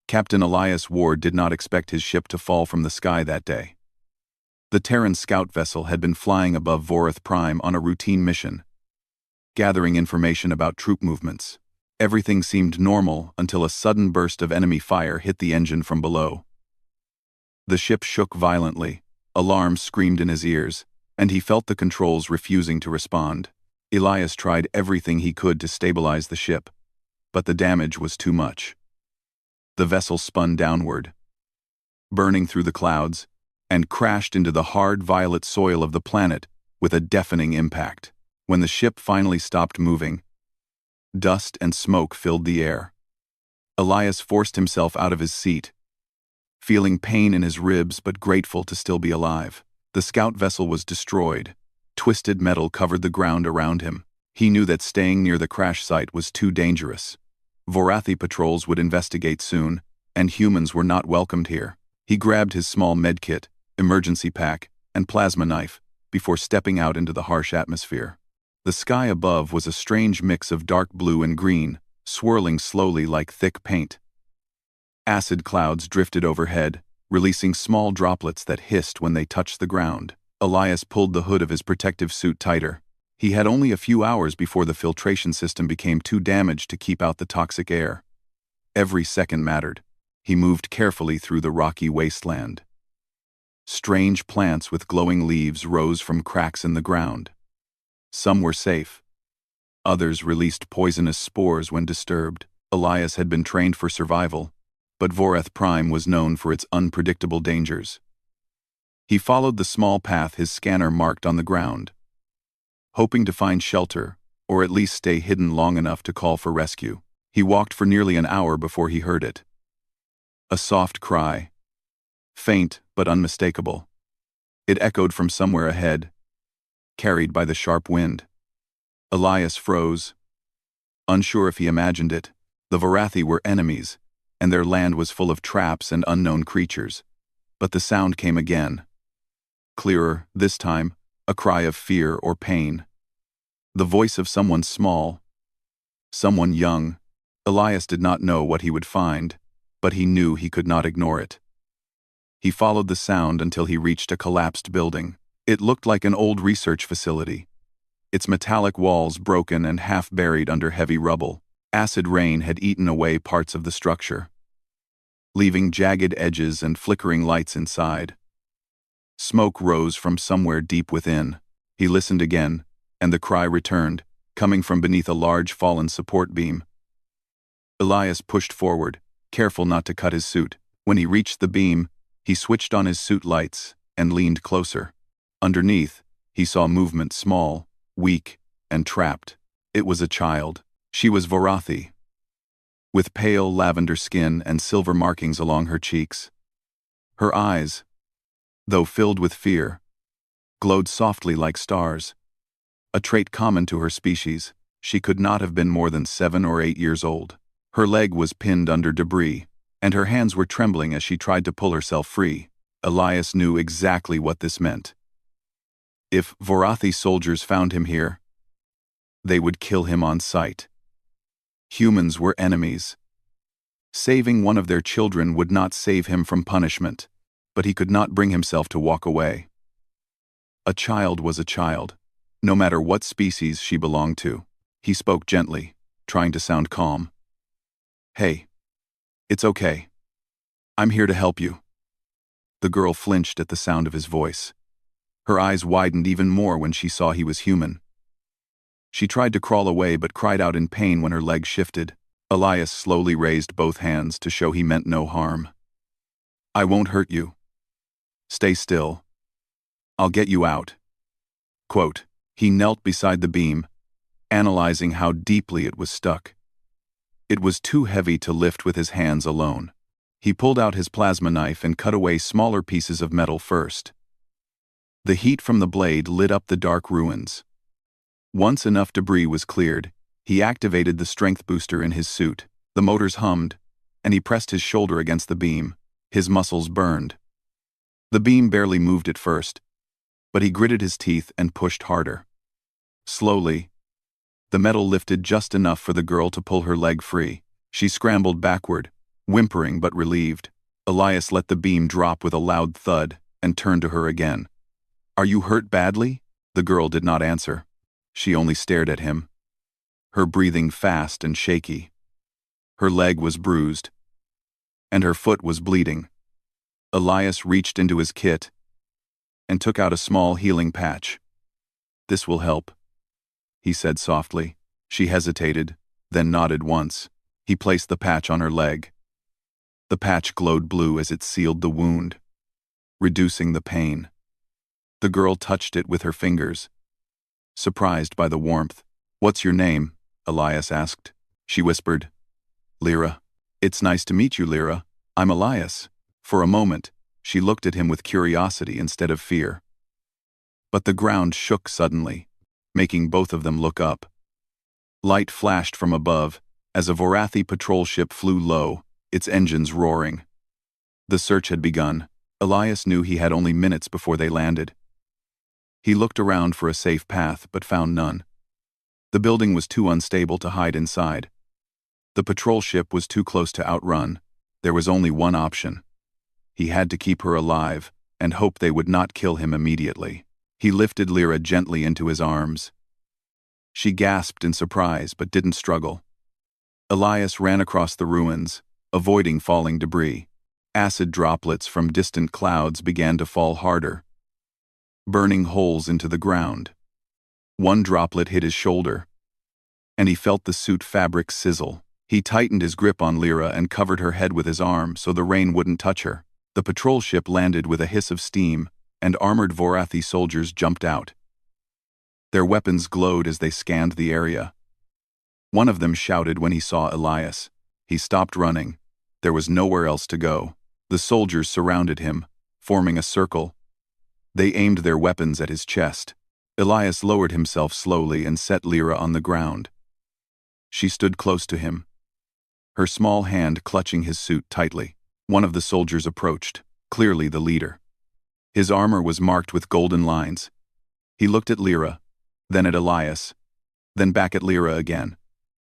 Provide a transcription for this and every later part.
Captain Elias Ward did not expect his ship to fall from the sky that day. The Terran scout vessel had been flying above Vorath Prime on a routine mission, gathering information about troop movements. Everything seemed normal until a sudden burst of enemy fire hit the engine from below. The ship shook violently, alarms screamed in his ears, and he felt the controls refusing to respond. Elias tried everything he could to stabilize the ship, but the damage was too much. The vessel spun downward, burning through the clouds, and crashed into the hard violet soil of the planet with a deafening impact. When the ship finally stopped moving, dust and smoke filled the air. Elias forced himself out of his seat, feeling pain in his ribs but grateful to still be alive. The scout vessel was destroyed. Twisted metal covered the ground around him. He knew that staying near the crash site was too dangerous. Vorathi patrols would investigate soon, and humans were not welcomed here. He grabbed his small medkit, emergency pack, and plasma knife before stepping out into the harsh atmosphere. The sky above was a strange mix of dark blue and green, swirling slowly like thick paint. Acid clouds drifted overhead, releasing small droplets that hissed when they touched the ground. Elias pulled the hood of his protective suit tighter. He had only a few hours before the filtration system became too damaged to keep out the toxic air. Every second mattered. He moved carefully through the rocky wasteland. Strange plants with glowing leaves rose from cracks in the ground. Some were safe. Others released poisonous spores when disturbed. Elias had been trained for survival, but Vorath Prime was known for its unpredictable dangers. He followed the small path his scanner marked on the ground, hoping to find shelter, or at least stay hidden long enough to call for rescue. He walked for nearly an hour before he heard it. A soft cry, faint but unmistakable. It echoed from somewhere ahead, carried by the sharp wind. Elias froze, unsure if he imagined it. The Vorathi were enemies, and their land was full of traps and unknown creatures. But the sound came again. Clearer, this time, a cry of fear or pain. The voice of someone small, someone young. Elias did not know what he would find, but he knew he could not ignore it. He followed the sound until he reached a collapsed building. It looked like an old research facility, its metallic walls broken and half buried under heavy rubble. Acid rain had eaten away parts of the structure, leaving jagged edges and flickering lights inside. Smoke rose from somewhere deep within. He listened again, and the cry returned, coming from beneath a large fallen support beam. Elias pushed forward, careful not to cut his suit. When he reached the beam, he switched on his suit lights and leaned closer. Underneath, he saw movement small, weak, and trapped. It was a child. She was Vorathi, with pale lavender skin and silver markings along her cheeks. Her eyes, though filled with fear, glowed softly like stars, a trait common to her species. She could not have been more than 7 or 8 years old. Her leg was pinned under debris, and her hands were trembling as she tried to pull herself free. Elias knew exactly what this meant. If Vorathi soldiers found him here, they would kill him on sight. Humans were enemies. Saving one of their children would not save him from punishment, but he could not bring himself to walk away. A child was a child, no matter what species she belonged to. He spoke gently, trying to sound calm. "Hey, it's okay. I'm here to help you." The girl flinched at the sound of his voice. Her eyes widened even more when she saw he was human. She tried to crawl away but cried out in pain when her leg shifted. Elias slowly raised both hands to show he meant no harm. "I won't hurt you. Stay still. I'll get you out." Quote, he knelt beside the beam, analyzing how deeply it was stuck. It was too heavy to lift with his hands alone. He pulled out his plasma knife and cut away smaller pieces of metal first. The heat from the blade lit up the dark ruins. Once enough debris was cleared, he activated the strength booster in his suit. The motors hummed, and he pressed his shoulder against the beam. His muscles burned. The beam barely moved at first, but he gritted his teeth and pushed harder. Slowly, the metal lifted just enough for the girl to pull her leg free. She scrambled backward, Whimpering but relieved, Elias let the beam drop with a loud thud and turned to her again. "Are you hurt badly?" The girl did not answer. She only stared at him, her breathing fast and shaky. Her leg was bruised, and her foot was bleeding. Elias reached into his kit and took out a small healing patch. "This will help," he said softly. She hesitated, then nodded once. He placed the patch on her leg. The patch glowed blue as it sealed the wound, reducing the pain. The girl touched it with her fingers, surprised by the warmth. "What's your name?" Elias asked. She whispered, "Lyra." "It's nice to meet you, Lyra. I'm Elias." For a moment, she looked at him with curiosity instead of fear. But the ground shook suddenly, making both of them look up. Light flashed from above as a Vorathi patrol ship flew low, its engines roaring. The search had begun. Elias knew he had only minutes before they landed. He looked around for a safe path but found none. The building was too unstable to hide inside. The patrol ship was too close to outrun. There was only one option. He had to keep her alive and hope they would not kill him immediately. He lifted Lyra gently into his arms. She gasped in surprise but didn't struggle. Elias ran across the ruins, avoiding falling debris. Acid droplets from distant clouds began to fall harder, burning holes into the ground. One droplet hit his shoulder, and he felt the suit fabric sizzle. He tightened his grip on Lyra and covered her head with his arm so the rain wouldn't touch her. The patrol ship landed with a hiss of steam, and armored Vorathi soldiers jumped out. Their weapons glowed as they scanned the area. One of them shouted when he saw Elias. He stopped running. There was nowhere else to go. The soldiers surrounded him, forming a circle. They aimed their weapons at his chest. Elias lowered himself slowly and set Lyra on the ground. She stood close to him, her small hand clutching his suit tightly. One of the soldiers approached, clearly the leader. His armor was marked with golden lines. He looked at Lyra, then at Elias, then back at Lyra again.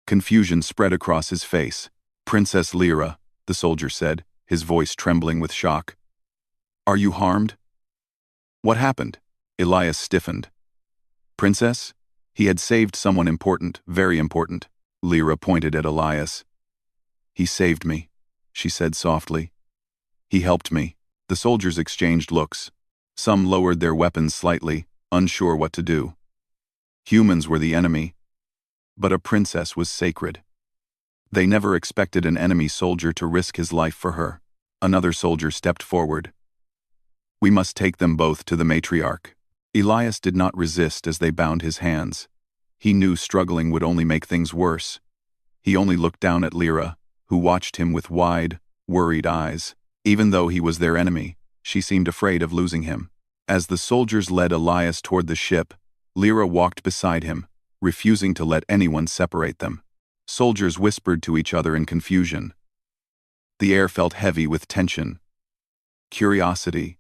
Confusion spread across his face. "Princess Lyra," the soldier said, his voice trembling with shock. "Are you harmed?" "What happened?" Elias stiffened. "Princess?" He had saved someone important, very important. Lyra pointed at Elias. "He saved me," she said softly. "He helped me." The soldiers exchanged looks. Some lowered their weapons slightly, unsure what to do. Humans were the enemy, but a princess was sacred. They never expected an enemy soldier to risk his life for her. Another soldier stepped forward. "We must take them both to the matriarch." Elias did not resist as they bound his hands. He knew struggling would only make things worse. He only looked down at Lyra, who watched him with wide, worried eyes. Even though he was their enemy, she seemed afraid of losing him. As the soldiers led Elias toward the ship, Lyra walked beside him, refusing to let anyone separate them. Soldiers whispered to each other in confusion. The air felt heavy with tension, curiosity,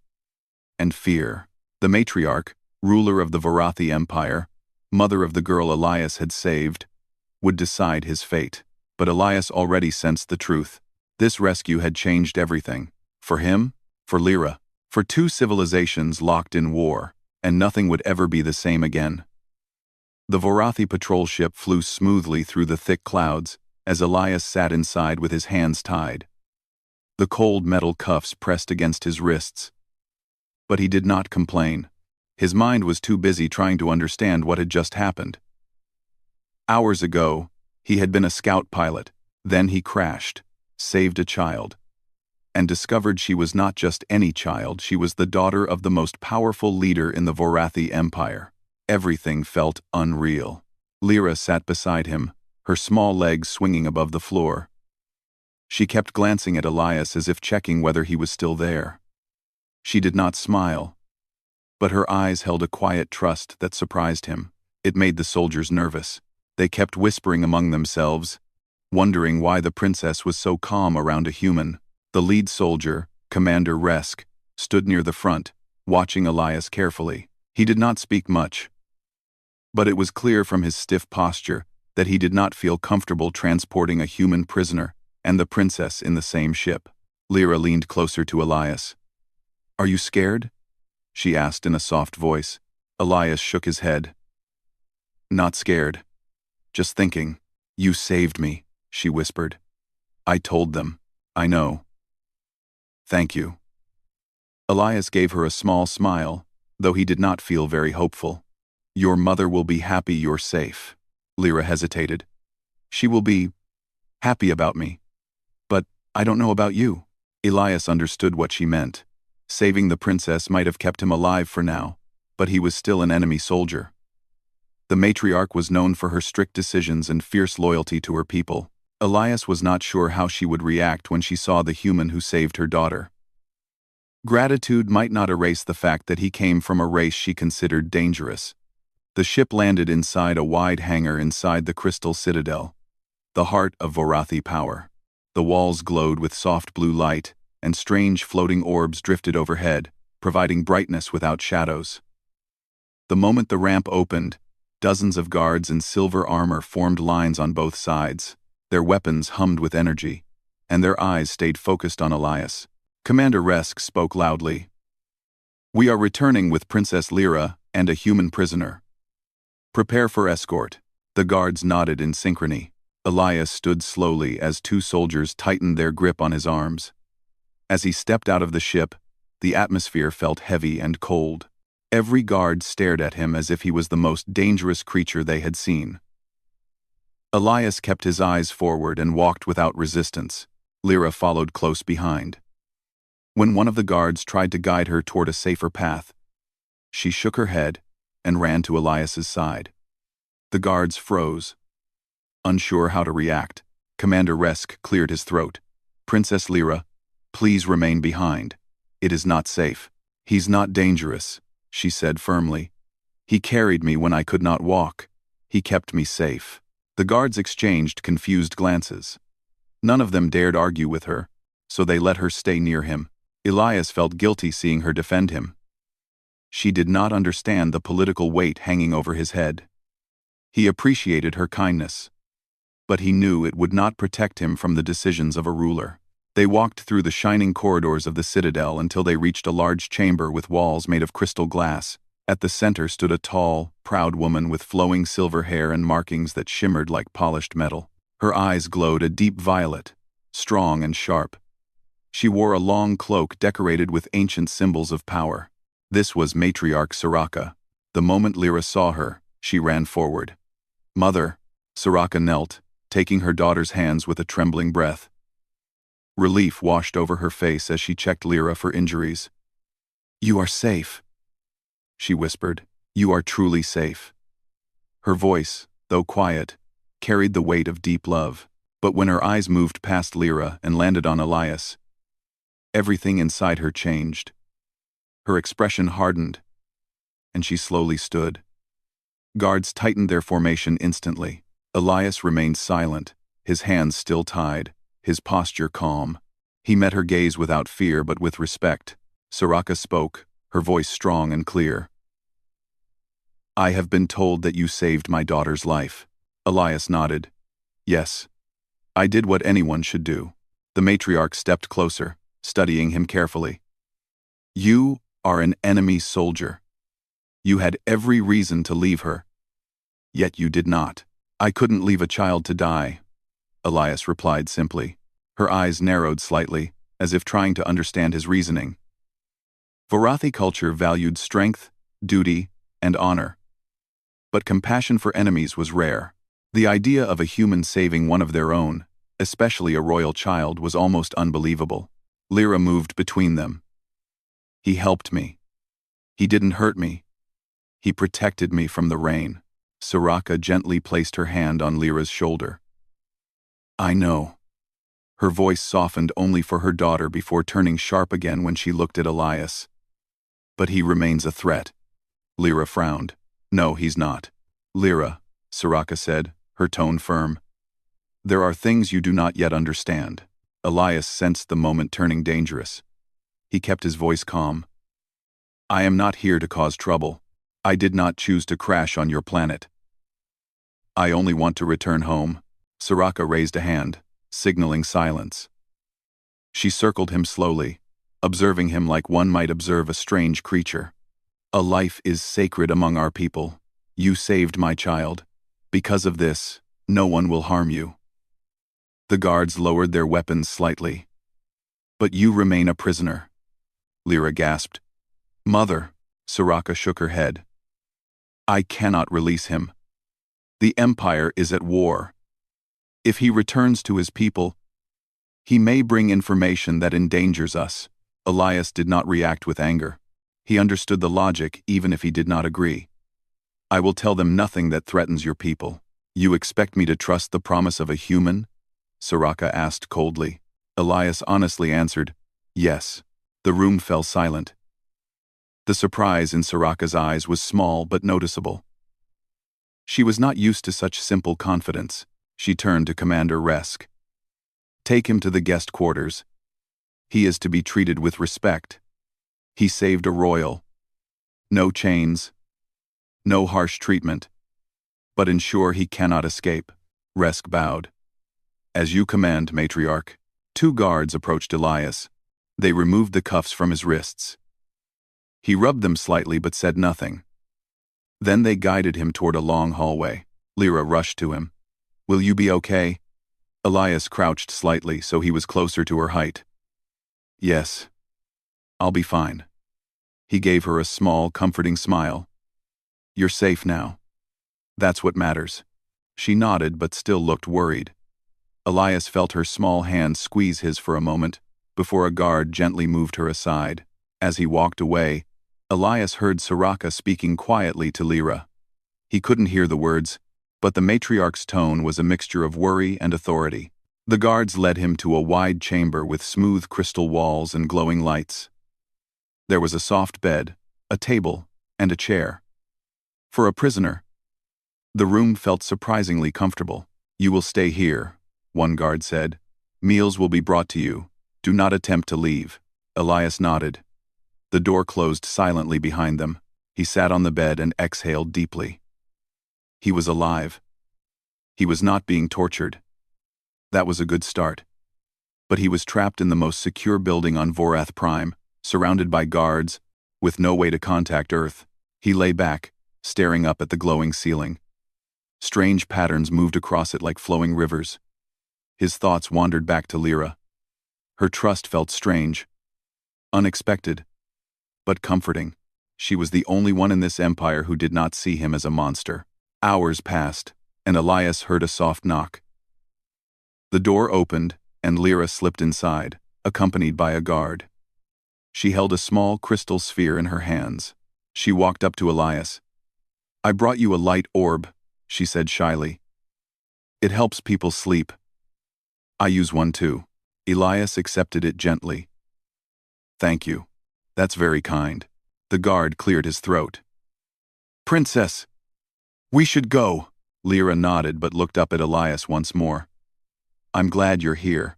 and fear. The matriarch, ruler of the Vorathi Empire, mother of the girl Elias had saved, would decide his fate. But Elias already sensed the truth. This rescue had changed everything. For him, for Lyra, for two civilizations locked in war, and nothing would ever be the same again. The Vorathi patrol ship flew smoothly through the thick clouds as Elias sat inside with his hands tied. The cold metal cuffs pressed against his wrists. But he did not complain. His mind was too busy trying to understand what had just happened. Hours ago, he had been a scout pilot. Then he crashed, saved a child, and discovered she was not just any child, she was the daughter of the most powerful leader in the Vorathi Empire. Everything felt unreal. Lyra sat beside him, her small legs swinging above the floor. She kept glancing at Elias as if checking whether he was still there. She did not smile, but her eyes held a quiet trust that surprised him. It made the soldiers nervous. They kept whispering among themselves, wondering why the princess was so calm around a human. The lead soldier, Commander Resk, stood near the front, watching Elias carefully. He did not speak much, but it was clear from his stiff posture that he did not feel comfortable transporting a human prisoner. and the princess in the same ship. Lyra leaned closer to Elias. "Are you scared?" she asked in a soft voice. Elias shook his head. "Not scared. Just thinking." "You saved me," she whispered. "I told them. I know. Thank you." Elias gave her a small smile, though he did not feel very hopeful. "Your mother will be happy you're safe." Lyra hesitated. "She will be happy about me. But I don't know about you." Elias understood what she meant. Saving the princess might have kept him alive for now, but he was still an enemy soldier. The matriarch was known for her strict decisions and fierce loyalty to her people. Elias was not sure how she would react when she saw the human who saved her daughter. Gratitude might not erase the fact that he came from a race she considered dangerous. The ship landed inside a wide hangar inside the Crystal Citadel, the heart of Vorathi power. The walls glowed with soft blue light, and strange floating orbs drifted overhead, providing brightness without shadows. The moment the ramp opened, dozens of guards in silver armor formed lines on both sides. Their weapons hummed with energy, and their eyes stayed focused on Elias. Commander Resk spoke loudly. "We are returning with Princess Lyra and a human prisoner. Prepare for escort." The guards nodded in synchrony. Elias stood slowly as two soldiers tightened their grip on his arms. As he stepped out of the ship, the atmosphere felt heavy and cold. Every guard stared at him as if he was the most dangerous creature they had seen. Elias kept his eyes forward and walked without resistance. Lyra followed close behind. When one of the guards tried to guide her toward a safer path, she shook her head and ran to Elias's side. The guards froze. Unsure how to react, Commander Resk cleared his throat. "Princess Lyra, please remain behind. It is not safe." "He's not dangerous," she said firmly. "He carried me when I could not walk. He kept me safe." The guards exchanged confused glances. None of them dared argue with her, so they let her stay near him. Elias felt guilty seeing her defend him. She did not understand the political weight hanging over his head. He appreciated her kindness, but he knew it would not protect him from the decisions of a ruler. They walked through the shining corridors of the citadel until they reached a large chamber with walls made of crystal glass. At the center stood a tall, proud woman with flowing silver hair and markings that shimmered like polished metal. Her eyes glowed a deep violet, strong and sharp. She wore a long cloak decorated with ancient symbols of power. This was Matriarch Soraka. The moment Lyra saw her, she ran forward. "Mother," Soraka knelt, taking her daughter's hands with a trembling breath. Relief washed over her face as she checked Lyra for injuries. "You are safe," she whispered. "You are truly safe." Her voice, though quiet, carried the weight of deep love. But when her eyes moved past Lyra and landed on Elias, everything inside her changed. Her expression hardened, and she slowly stood. Guards tightened their formation instantly. Elias remained silent, his hands still tied, his posture calm. He met her gaze without fear but with respect. Soraka spoke, her voice strong and clear. "I have been told that you saved my daughter's life." Elias nodded. "Yes. I did what anyone should do." The matriarch stepped closer, studying him carefully. "You are an enemy soldier. You had every reason to leave her. Yet you did not." "I couldn't leave a child to die," Elias replied simply. Her eyes narrowed slightly, as if trying to understand his reasoning. Vorathi culture valued strength, duty, and honor. But compassion for enemies was rare. The idea of a human saving one of their own, especially a royal child, was almost unbelievable. Lyra moved between them. "He helped me. He didn't hurt me. He protected me from the rain." Soraka gently placed her hand on Lyra's shoulder. "I know." Her voice softened only for her daughter before turning sharp again when she looked at Elias. "But he remains a threat." Lyra frowned. "No, he's not." "Lyra," Soraka said, her tone firm. "There are things you do not yet understand." Elias sensed the moment turning dangerous. He kept his voice calm. "I am not here to cause trouble. I did not choose to crash on your planet. I only want to return home." Soraka raised a hand. signaling silence. She circled him slowly, observing him like one might observe a strange creature. A life is sacred among our people. You saved my child. Because of this, no one will harm you. The guards lowered their weapons slightly. But you remain a prisoner. Lyra gasped. Mother, Soraka shook her head. I cannot release him. The Empire is at war. If he returns to his people, he may bring information that endangers us. Elias did not react with anger. He understood the logic even if he did not agree. I will tell them nothing that threatens your people. You expect me to trust the promise of a human? Soraka asked coldly. Elias honestly answered, yes. The room fell silent. The surprise in Soraka's eyes was small but noticeable. She was not used to such simple confidence. She turned to Commander Resk. Take him to the guest quarters. He is to be treated with respect. He saved a royal. No chains. No harsh treatment. But ensure he cannot escape. Resk bowed. As you command, matriarch. 2 guards approached Elias. They removed the cuffs from his wrists. He rubbed them slightly but said nothing. Then they guided him toward a long hallway. Lyra rushed to him. Will you be okay? Elias crouched slightly so he was closer to her height. Yes. I'll be fine. He gave her a small, comforting smile. You're safe now. That's what matters. She nodded but still looked worried. Elias felt her small hand squeeze his for a moment, before a guard gently moved her aside. As he walked away, Elias heard Soraka speaking quietly to Lyra. He couldn't hear the words, but the matriarch's tone was a mixture of worry and authority. The guards led him to a wide chamber with smooth crystal walls and glowing lights. There was a soft bed, a table, and a chair. For a prisoner, the room felt surprisingly comfortable. You will stay here, one guard said. Meals will be brought to you. Do not attempt to leave. Elias nodded. The door closed silently behind them. He sat on the bed and exhaled deeply. He was alive. He was not being tortured. That was a good start. But he was trapped in the most secure building on Vorath Prime, surrounded by guards, with no way to contact Earth. He lay back, staring up at the glowing ceiling. Strange patterns moved across it like flowing rivers. His thoughts wandered back to Lyra. Her trust felt strange, unexpected, but comforting. She was the only one in this empire who did not see him as a monster. Hours passed, and Elias heard a soft knock. The door opened, and Lyra slipped inside, accompanied by a guard. She held a small crystal sphere in her hands. She walked up to Elias. I brought you a light orb, she said shyly. It helps people sleep. I use one too. Elias accepted it gently. Thank you. That's very kind. The guard cleared his throat. Princess! We should go. Lyra nodded but looked up at Elias once more. I'm glad you're here.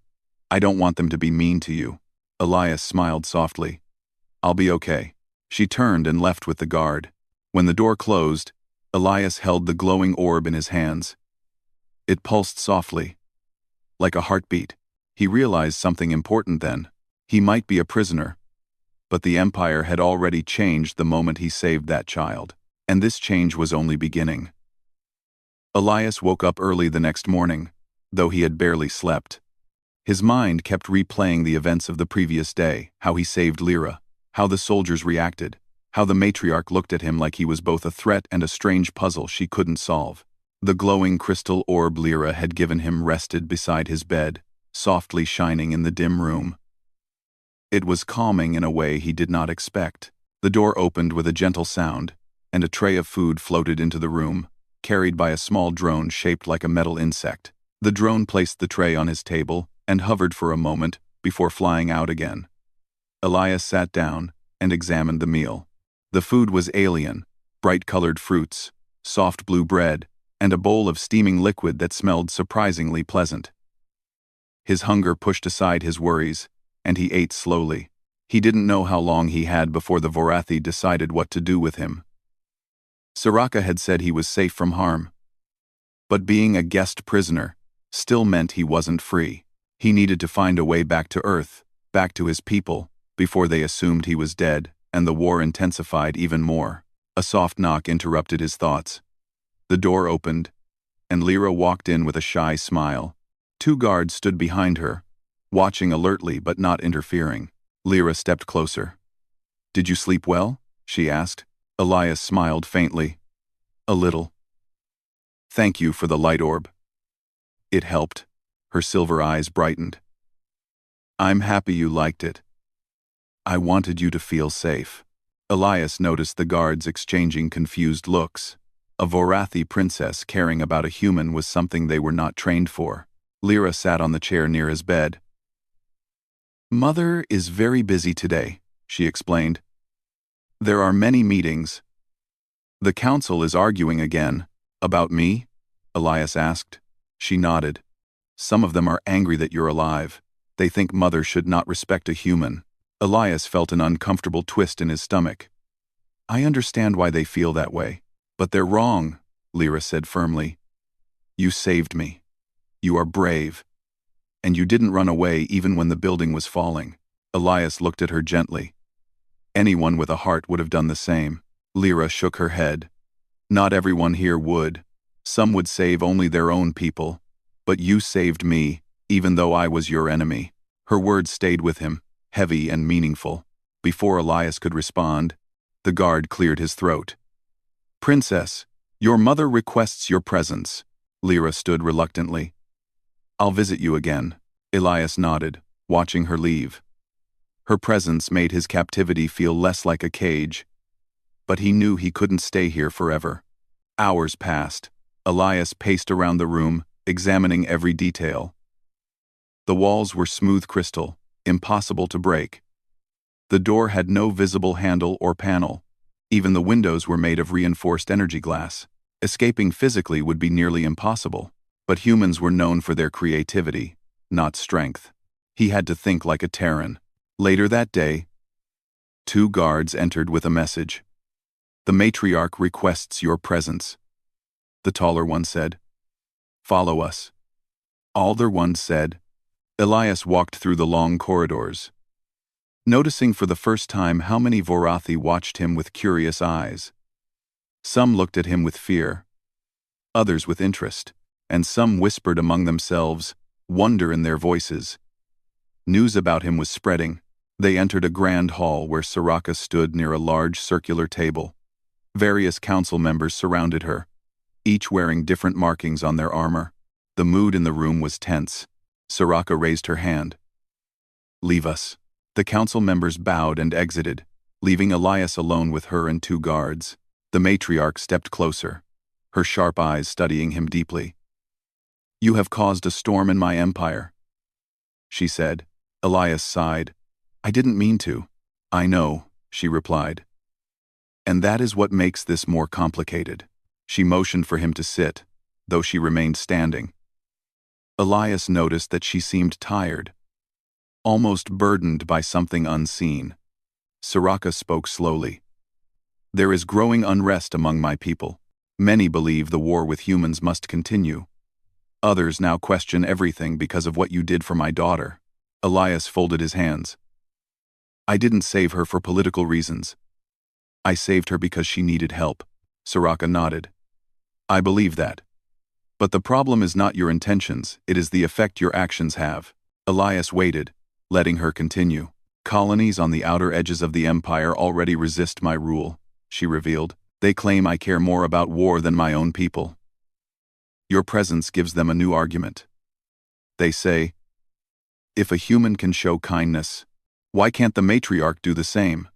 I don't want them to be mean to you. Elias smiled softly. I'll be okay. She turned and left with the guard. When the door closed, Elias held the glowing orb in his hands. It pulsed softly, like a heartbeat. He realized something important then. He might be a prisoner, but the Empire had already changed the moment he saved that child, and this change was only beginning. Elias woke up early the next morning, though he had barely slept. His mind kept replaying the events of the previous day, how he saved Lyra, how the soldiers reacted, how the matriarch looked at him like he was both a threat and a strange puzzle she couldn't solve. The glowing crystal orb Lyra had given him rested beside his bed, softly shining in the dim room. It was calming in a way he did not expect. The door opened with a gentle sound, and a tray of food floated into the room, carried by a small drone shaped like a metal insect. The drone placed the tray on his table and hovered for a moment before flying out again. Elias sat down and examined the meal. The food was alien, bright-colored fruits, soft blue bread, and a bowl of steaming liquid that smelled surprisingly pleasant. His hunger pushed aside his worries, and he ate slowly. He didn't know how long he had before the Vorathi decided what to do with him. Soraka had said he was safe from harm. But being a guest prisoner still meant he wasn't free. He needed to find a way back to Earth, back to his people, before they assumed he was dead, and the war intensified even more. A soft knock interrupted his thoughts. The door opened, and Lyra walked in with a shy smile. 2 guards stood behind her, watching alertly but not interfering. Lyra stepped closer. "Did you sleep well?" she asked. Elias smiled faintly. "A little. Thank you for the light orb." "It helped." Her silver eyes brightened. "I'm happy you liked it. I wanted you to feel safe." Elias noticed the guards exchanging confused looks. A Vorathi princess caring about a human was something they were not trained for. Lyra sat on the chair near his bed. "Mother is very busy today," she explained. "There are many meetings." "The council is arguing again." "About me?" Elias asked. She nodded. "Some of them are angry that you're alive. They think Mother should not respect a human." Elias felt an uncomfortable twist in his stomach. "I understand why they feel that way. But they're wrong," Lyra said firmly. "You saved me. You are brave. And you didn't run away even when the building was falling." Elias looked at her gently. "Anyone with a heart would have done the same." Lyra shook her head. "Not everyone here would. Some would save only their own people. But you saved me, even though I was your enemy." Her words stayed with him, heavy and meaningful. Before Elias could respond, the guard cleared his throat. "Princess, your mother requests your presence." Lyra stood reluctantly. "I'll visit you again." Elias nodded, watching her leave. Her presence made his captivity feel less like a cage. But he knew he couldn't stay here forever. Hours passed. Elias paced around the room, examining every detail. The walls were smooth crystal, impossible to break. The door had no visible handle or panel. Even the windows were made of reinforced energy glass. Escaping physically would be nearly impossible. But humans were known for their creativity, not strength. He had to think like a Terran. Later that day, 2 guards entered with a message. "The matriarch requests your presence." The taller one said. "Follow us." Older one said. Elias walked through the long corridors, noticing for the first time how many Vorathi watched him with curious eyes. Some looked at him with fear, others with interest, and some whispered among themselves, wonder in their voices. News about him was spreading. They entered a grand hall where Soraka stood near a large circular table. Various council members surrounded her, each wearing different markings on their armor. The mood in the room was tense. Soraka raised her hand. "Leave us." The council members bowed and exited, leaving Elias alone with her and 2 guards. The matriarch stepped closer, her sharp eyes studying him deeply. "You have caused a storm in my empire," she said. Elias sighed. "I didn't mean to." "I know," she replied. "And that is what makes this more complicated." She motioned for him to sit, though she remained standing. Elias noticed that she seemed tired, almost burdened by something unseen. Soraka spoke slowly. "There is growing unrest among my people. Many believe the war with humans must continue. Others now question everything because of what you did for my daughter." Elias folded his hands. "I didn't save her for political reasons. I saved her because she needed help." Soraka nodded. "I believe that. But the problem is not your intentions, it is the effect your actions have." Elias waited, letting her continue. "Colonies on the outer edges of the empire already resist my rule," she revealed. "They claim I care more about war than my own people. Your presence gives them a new argument. They say, if a human can show kindness, why can't the matriarch do the same?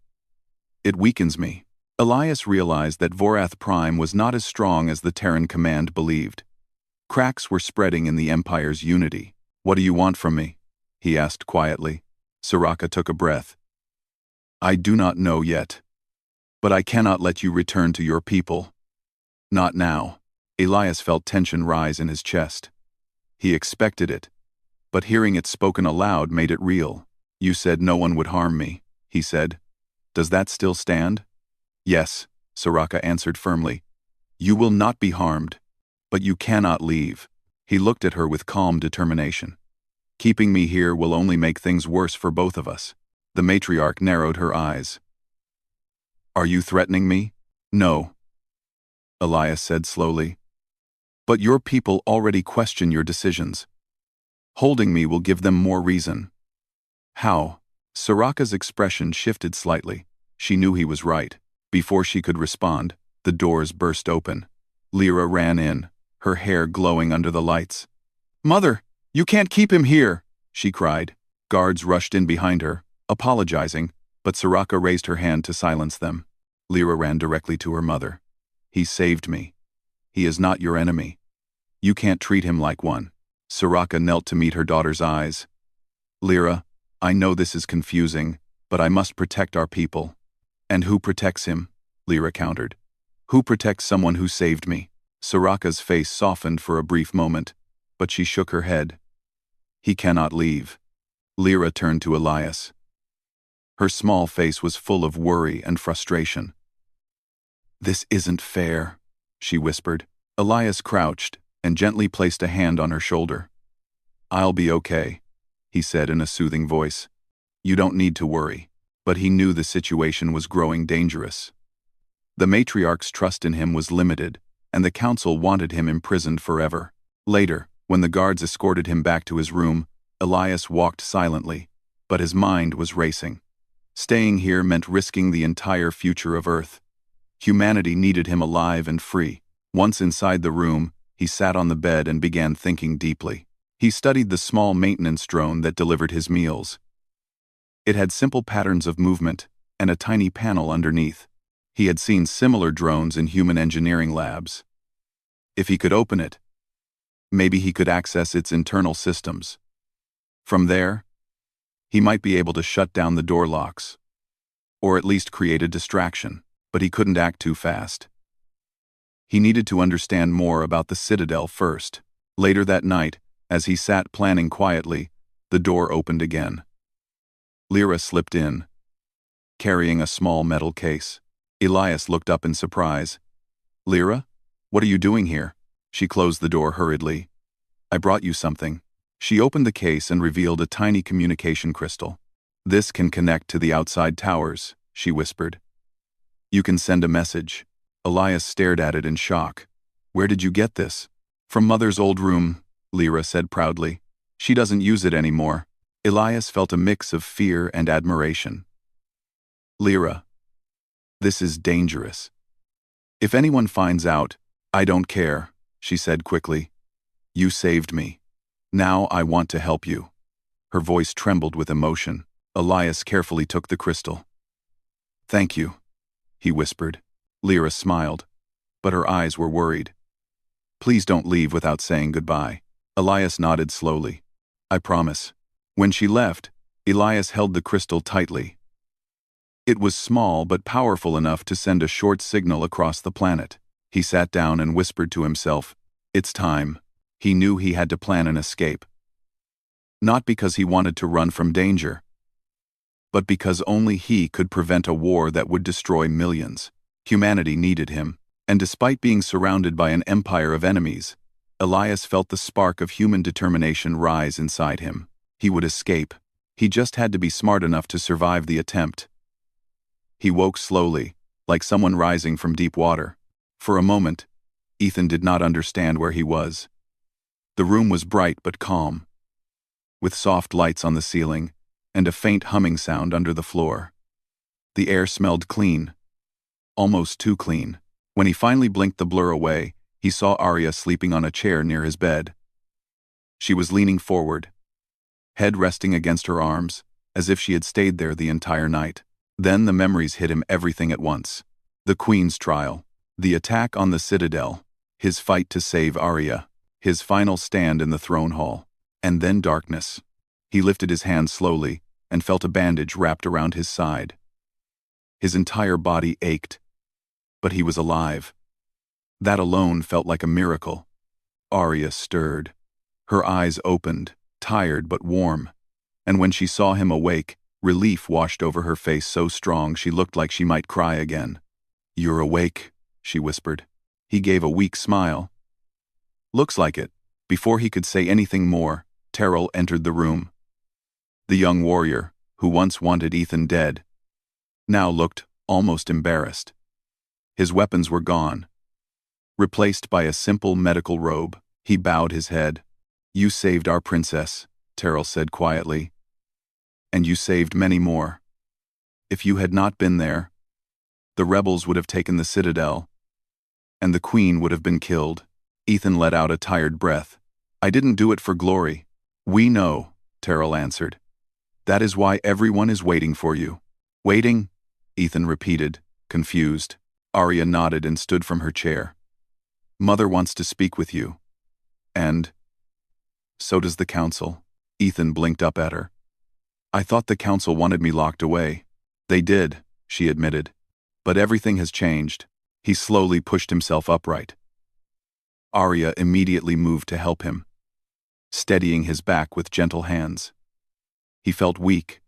It weakens me." Elias realized that Vorath Prime was not as strong as the Terran command believed. Cracks were spreading in the Empire's unity. "What do you want from me?" he asked quietly. Soraka took a breath. "I do not know yet. But I cannot let you return to your people. Not now." Elias felt tension rise in his chest. He expected it, but hearing it spoken aloud made it real. "You said no one would harm me," he said. "Does that still stand?" "Yes," Soraka answered firmly. "You will not be harmed. But you cannot leave." He looked at her with calm determination. Keeping me here will only make things worse for both of us. The matriarch narrowed her eyes. Are you threatening me? No, Elias said slowly. But your people already question your decisions. Holding me will give them more reason. How? Soraka's expression shifted slightly. She knew he was right. Before she could respond, the doors burst open. Lyra ran in, her hair glowing under the lights. Mother, you can't keep him here, she cried. Guards rushed in behind her, apologizing, but Soraka raised her hand to silence them. Lyra ran directly to her mother. He saved me. He is not your enemy. You can't treat him like one. Soraka knelt to meet her daughter's eyes. Lyra, I know this is confusing, but I must protect our people. And who protects him? Lyra countered. Who protects someone who saved me? Soraka's face softened for a brief moment, but she shook her head. He cannot leave. Lyra turned to Elias. Her small face was full of worry and frustration. This isn't fair, she whispered. Elias crouched and gently placed a hand on her shoulder. I'll be okay, he said in a soothing voice. You don't need to worry. But he knew the situation was growing dangerous. The matriarch's trust in him was limited, and the council wanted him imprisoned forever. Later, when the guards escorted him back to his room, Elias walked silently, but his mind was racing. Staying here meant risking the entire future of Earth. Humanity needed him alive and free. Once inside the room, he sat on the bed and began thinking deeply. He studied the small maintenance drone that delivered his meals. It had simple patterns of movement and a tiny panel underneath. He had seen similar drones in human engineering labs. If he could open it, maybe he could access its internal systems. From there, he might be able to shut down the door locks, or at least create a distraction, but he couldn't act too fast. He needed to understand more about the Citadel first. Later that night, as he sat planning quietly, the door opened again. Lyra slipped in, carrying a small metal case. Elias looked up in surprise. Lyra, what are you doing here? She closed the door hurriedly. I brought you something. She opened the case and revealed a tiny communication crystal. This can connect to the outside towers, she whispered. You can send a message. Elias stared at it in shock. Where did you get this? From Mother's old room, Lyra said proudly. She doesn't use it anymore. Elias felt a mix of fear and admiration. Lyra, this is dangerous. If anyone finds out, I don't care, she said quickly. You saved me. Now I want to help you. Her voice trembled with emotion. Elias carefully took the crystal. Thank you, he whispered. Lyra smiled, but her eyes were worried. Please don't leave without saying goodbye. Elias nodded slowly. I promise. When she left, Elias held the crystal tightly. It was small but powerful enough to send a short signal across the planet. He sat down and whispered to himself, it's time. He knew he had to plan an escape. Not because he wanted to run from danger, but because only he could prevent a war that would destroy millions. Humanity needed him, and despite being surrounded by an empire of enemies, Elias felt the spark of human determination rise inside him. He would escape. He just had to be smart enough to survive the attempt. He woke slowly, like someone rising from deep water. For a moment, Ethan did not understand where he was. The room was bright but calm, with soft lights on the ceiling and a faint humming sound under the floor. The air smelled clean, almost too clean. When he finally blinked the blur away, he saw Arya sleeping on a chair near his bed. She was leaning forward, head resting against her arms, as if she had stayed there the entire night. Then the memories hit him everything at once. The Queen's trial, the attack on the Citadel, his fight to save Arya, his final stand in the throne hall, and then darkness. He lifted his hand slowly and felt a bandage wrapped around his side. His entire body ached, but he was alive. That alone felt like a miracle. Arya stirred. Her eyes opened, tired but warm, and when she saw him awake, relief washed over her face so strong she looked like she might cry again. You're awake, she whispered. He gave a weak smile. Looks like it. Before he could say anything more, Terrell entered the room. The young warrior, who once wanted Ethan dead, now looked almost embarrassed. His weapons were gone. Replaced by a simple medical robe, he bowed his head. "You saved our princess," Terrell said quietly. "And you saved many more. If you had not been there, the rebels would have taken the citadel, and the queen would have been killed." Ethan let out a tired breath. "I didn't do it for glory." "We know," Terrell answered. "That is why everyone is waiting for you." "Waiting?" Ethan repeated, confused. Arya nodded and stood from her chair. "Mother wants to speak with you. And so does the council." Ethan blinked up at her. "I thought the council wanted me locked away." "They did," she admitted. "But everything has changed." He slowly pushed himself upright. Arya immediately moved to help him, steadying his back with gentle hands. He felt weak,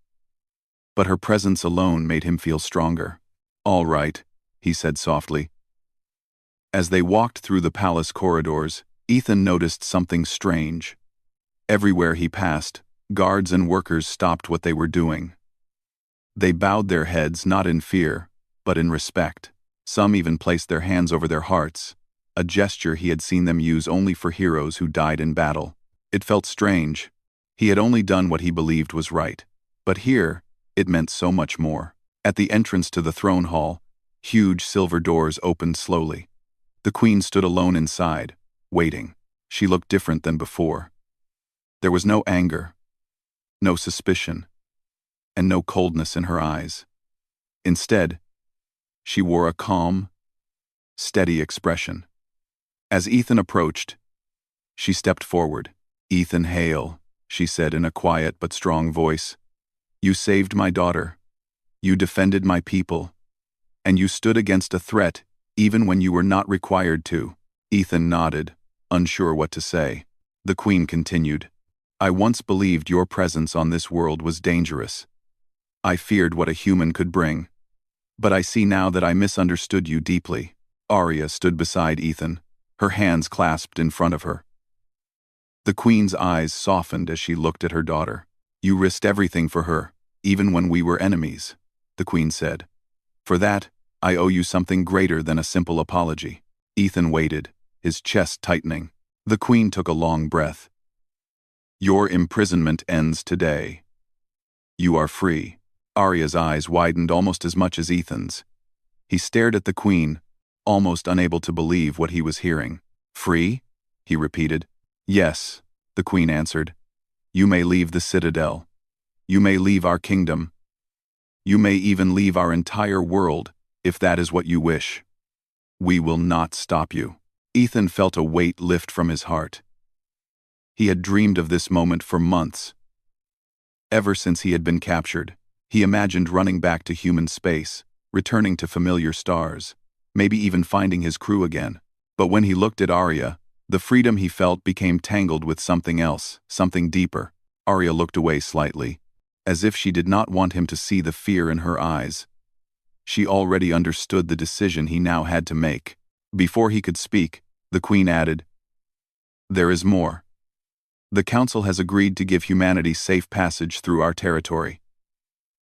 but her presence alone made him feel stronger. "All right," he said softly. As they walked through the palace corridors, Ethan noticed something strange. Everywhere he passed, guards and workers stopped what they were doing. They bowed their heads not in fear, but in respect. Some even placed their hands over their hearts, a gesture he had seen them use only for heroes who died in battle. It felt strange. He had only done what he believed was right. But here, it meant so much more. At the entrance to the throne hall, huge silver doors opened slowly. The queen stood alone inside, waiting. She looked different than before. There was no anger, no suspicion, and no coldness in her eyes. Instead, she wore a calm, steady expression. As Ethan approached, she stepped forward. "Ethan Hale," she said in a quiet but strong voice. "You saved my daughter. You defended my people. And you stood against a threat even when you were not required to." Ethan nodded, unsure what to say. The queen continued. "I once believed your presence on this world was dangerous. I feared what a human could bring. But I see now that I misunderstood you deeply." Arya stood beside Ethan, her hands clasped in front of her. The queen's eyes softened as she looked at her daughter. "You risked everything for her, even when we were enemies," the queen said. "For that, I owe you something greater than a simple apology." Ethan waited, his chest tightening. The queen took a long breath. "Your imprisonment ends today. You are free." Arya's eyes widened almost as much as Ethan's. He stared at the queen, almost unable to believe what he was hearing. "Free?" he repeated. "Yes," the queen answered. "You may leave the citadel. You may leave our kingdom. You may even leave our entire world, if that is what you wish. We will not stop you." Ethan felt a weight lift from his heart. He had dreamed of this moment for months. Ever since he had been captured, he imagined running back to human space, returning to familiar stars, maybe even finding his crew again. But when he looked at Arya, the freedom he felt became tangled with something else, something deeper. Arya looked away slightly, as if she did not want him to see the fear in her eyes. She already understood the decision he now had to make. Before he could speak, the queen added, "There is more. The council has agreed to give humanity safe passage through our territory.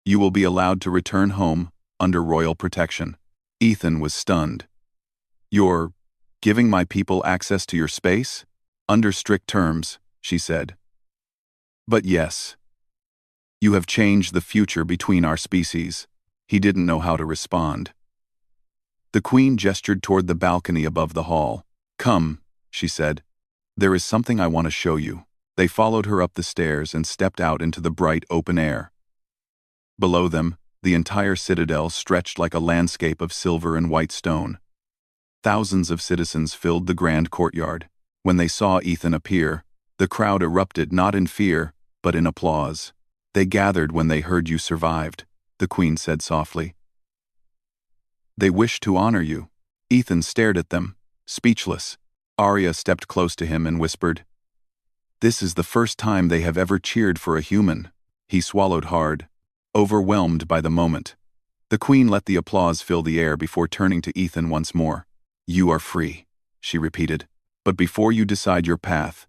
You will be allowed to return home under royal protection." Ethan was stunned. "You're giving my people access to your space?" "Under strict terms," she said. "But yes. You have changed the future between our species." He didn't know how to respond. The queen gestured toward the balcony above the hall. "Come," she said. "There is something I want to show you." They followed her up the stairs and stepped out into the bright open air. Below them, the entire citadel stretched like a landscape of silver and white stone. Thousands of citizens filled the grand courtyard. When they saw Ethan appear, the crowd erupted not in fear, but in applause. "They gathered when they heard you survived," the queen said softly. "They wish to honor you." Ethan stared at them, speechless. Arya stepped close to him and whispered, "This is the first time they have ever cheered for a human." He swallowed hard, overwhelmed by the moment. The queen let the applause fill the air before turning to Ethan once more. "You are free," she repeated. "But before you decide your path,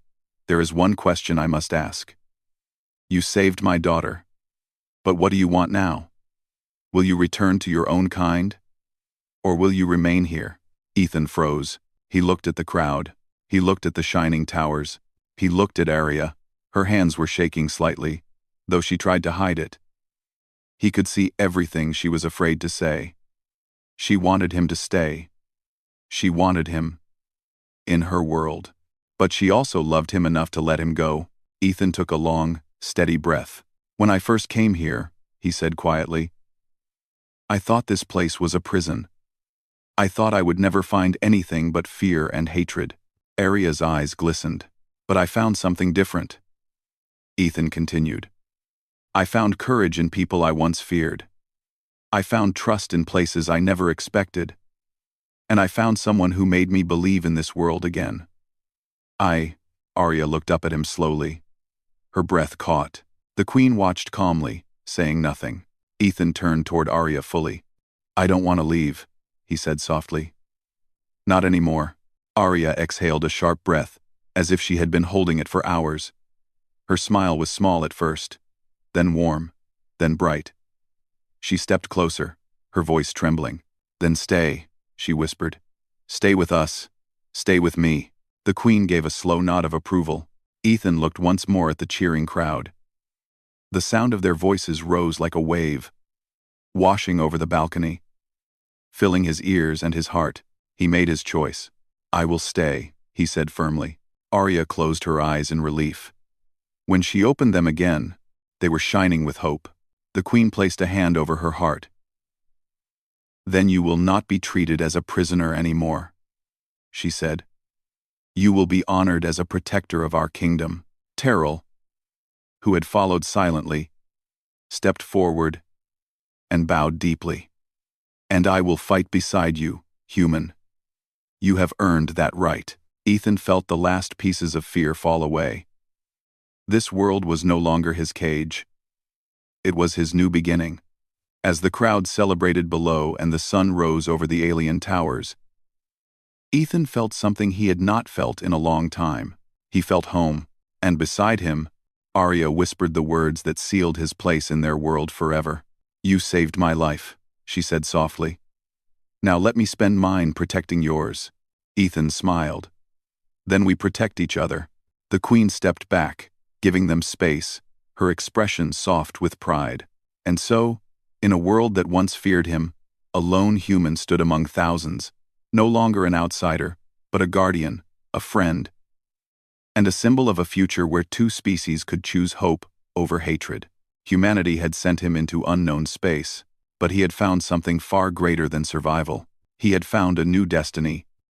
There is one question I must ask. You saved my daughter. But what do you want now? Will you return to your own kind? Or will you remain here? Ethan froze. He looked at the crowd. He looked at the shining towers. He looked at Arya. Her hands were shaking slightly, though she tried to hide it. He could see everything she was afraid to say. She wanted him to stay. She wanted him in her world. But she also loved him enough to let him go. Ethan took a long, steady breath. When I first came here, he said quietly, I thought this place was a prison. I thought I would never find anything but fear and hatred. Arya's eyes glistened. But I found something different. Ethan continued. I found courage in people I once feared. I found trust in places I never expected. And I found someone who made me believe in this world again. Arya looked up at him slowly. Her breath caught. The queen watched calmly, saying nothing. Ethan turned toward Arya fully. I don't want to leave, he said softly. Not anymore. Arya exhaled a sharp breath, as if she had been holding it for hours. Her smile was small at first, then warm, then bright. She stepped closer, her voice trembling. Then stay, she whispered. Stay with us. Stay with me. The queen gave a slow nod of approval. Ethan looked once more at the cheering crowd. The sound of their voices rose like a wave, washing over the balcony. Filling his ears and his heart, he made his choice. I will stay, he said firmly. Arya closed her eyes in relief. When she opened them again, they were shining with hope. The queen placed a hand over her heart. Then you will not be treated as a prisoner anymore, she said. You will be honored as a protector of our kingdom. Terrell, who had followed silently, stepped forward and bowed deeply. And I will fight beside you, human. You have earned that right. Ethan felt the last pieces of fear fall away. This world was no longer his cage. It was his new beginning. As the crowd celebrated below and the sun rose over the alien towers, Ethan felt something he had not felt in a long time. He felt home, and beside him, Arya whispered the words that sealed his place in their world forever. You saved my life, she said softly. Now let me spend mine protecting yours. Ethan smiled. Then we protect each other. The queen stepped back, giving them space, her expression soft with pride. And so, in a world that once feared him, a lone human stood among thousands, no longer an outsider, but a guardian, a friend, and a symbol of a future where two species could choose hope over hatred. Humanity had sent him into unknown space, but he had found something far greater than survival. He had found a new destiny,